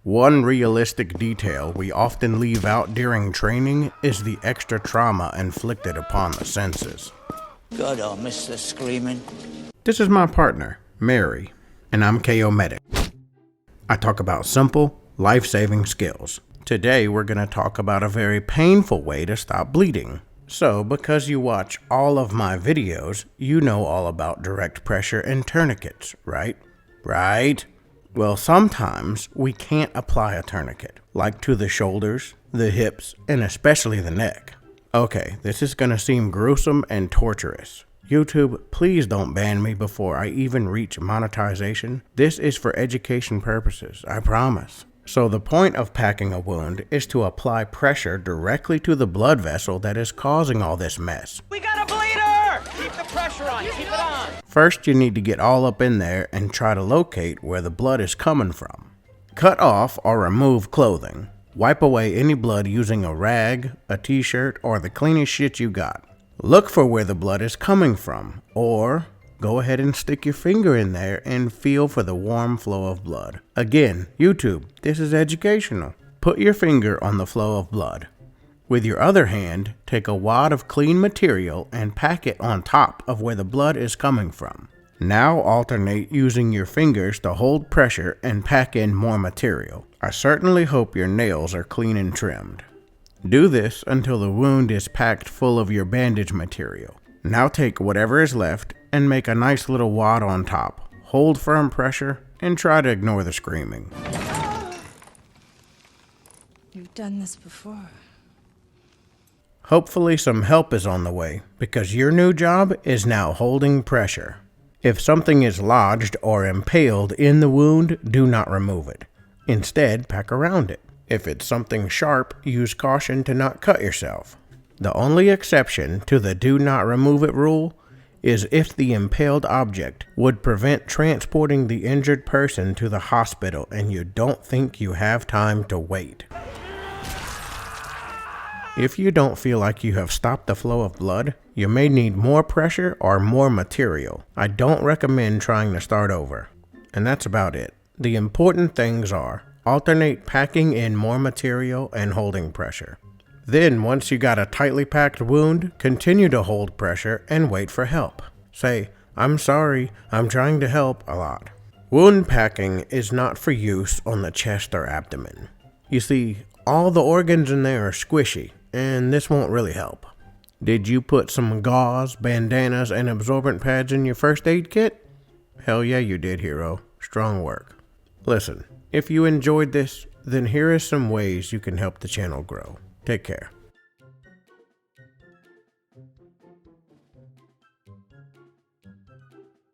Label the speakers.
Speaker 1: One realistic detail we often leave out during training is the extra trauma inflicted upon the senses.
Speaker 2: God, I'll miss the screaming.
Speaker 1: This is my partner, Mary, and I'm KO Medic. I talk about simple, life-saving skills. Today we're going to talk about a very painful way to stop bleeding. So, because you watch all of my videos, you know all about direct pressure and tourniquets, right? Right? Well, sometimes we can't apply a tourniquet, like to the shoulders, the hips, and especially the neck. Okay, this is gonna seem gruesome and torturous. YouTube, please don't ban me before I even reach monetization. This is for education purposes, I promise. So the point of packing a wound is to apply pressure directly to the blood vessel that is causing all this mess.
Speaker 3: We got a bleeder! Keep the pressure on, keep it on.
Speaker 1: First, you need to get all up in there and try to locate where the blood is coming from. Cut off or remove clothing. Wipe away any blood using a rag, a t-shirt, or the cleanest shit you got. Look for where the blood is coming from, or go ahead and stick your finger in there and feel for the warm flow of blood. Again, YouTube, this is educational. Put your finger on the flow of blood. With your other hand, take a wad of clean material and pack it on top of where the blood is coming from. Now alternate using your fingers to hold pressure and pack in more material. I certainly hope your nails are clean and trimmed. Do this until the wound is packed full of your bandage material. Now take whatever is left and make a nice little wad on top. Hold firm pressure and try to ignore the screaming.
Speaker 4: You've done this before.
Speaker 1: Hopefully some help is on the way, because your new job is now holding pressure. If something is lodged or impaled in the wound, do not remove it. Instead, pack around it. If it's something sharp, use caution to not cut yourself. The only exception to the do not remove it rule is if the impaled object would prevent transporting the injured person to the hospital and you don't think you have time to wait. If you don't feel like you have stopped the flow of blood, you may need more pressure or more material. I don't recommend trying to start over. And that's about it. The important things are alternate packing in more material and holding pressure. Then, once you got a tightly packed wound, continue to hold pressure and wait for help. Say, "I'm sorry, I'm trying to help," a lot. Wound packing is not for use on the chest or abdomen. You see, all the organs in there are squishy, and this won't really help. Did you put some gauze, bandanas, and absorbent pads in your first aid kit? Hell yeah you did, hero. Strong work. Listen, if you enjoyed this, then here are some ways you can help the channel grow. Take care.